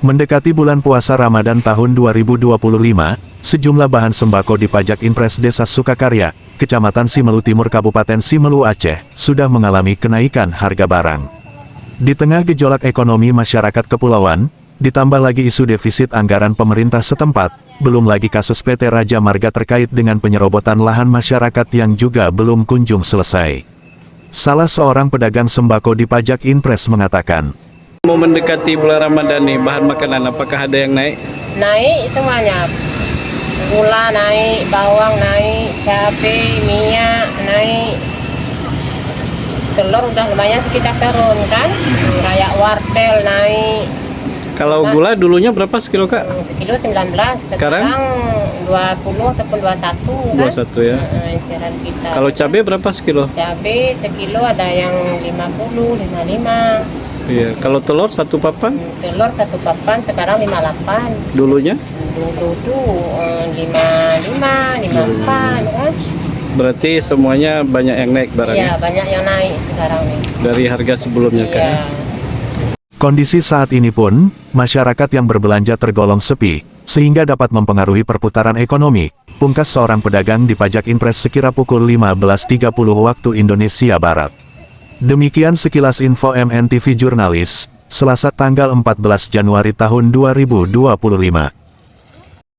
Mendekati bulan puasa Ramadan tahun 2025, sejumlah bahan sembako di pajak Inpres Desa Sukakarya, Kecamatan Simelu Timur Kabupaten Simelu Aceh, sudah mengalami kenaikan harga barang. Di tengah gejolak ekonomi masyarakat kepulauan, ditambah lagi isu defisit anggaran pemerintah setempat, belum lagi kasus PT Raja Marga terkait dengan penyerobotan lahan masyarakat yang juga belum kunjung selesai. Salah seorang pedagang sembako di pajak Inpres mengatakan, mau mendekati bulan Ramadan nih, bahan makanan apakah ada yang naik? Naik semuanya, gula naik, bawang naik, cabai, minyak naik, telur udah lumayan sekitar turun kan, kayak wortel naik. Kalau gula dulunya berapa sekilo kak? Sekilo 19, sekarang 20 ataupun 21 kan? 21 ya. Eceran kita. Kalau cabai berapa sekilo? Cabai sekilo ada yang 50, 55. Iya. Kalau telur satu papan? Telur satu papan sekarang 58. Dulunya? Dulu tuh 55, 54 kan? Berarti semuanya banyak yang naik Iya, barangnya? banyak yang naik sekarang nih. Dari harga sebelumnya kan? Iya. kondisi saat ini pun, masyarakat yang berbelanja tergolong sepi, sehingga dapat mempengaruhi perputaran ekonomi, pungkas seorang pedagang di pajak Inpres sekira pukul 15.30 waktu Indonesia Barat. Demikian sekilas info MNTV Jurnalis, Selasa tanggal 14 Januari tahun 2025.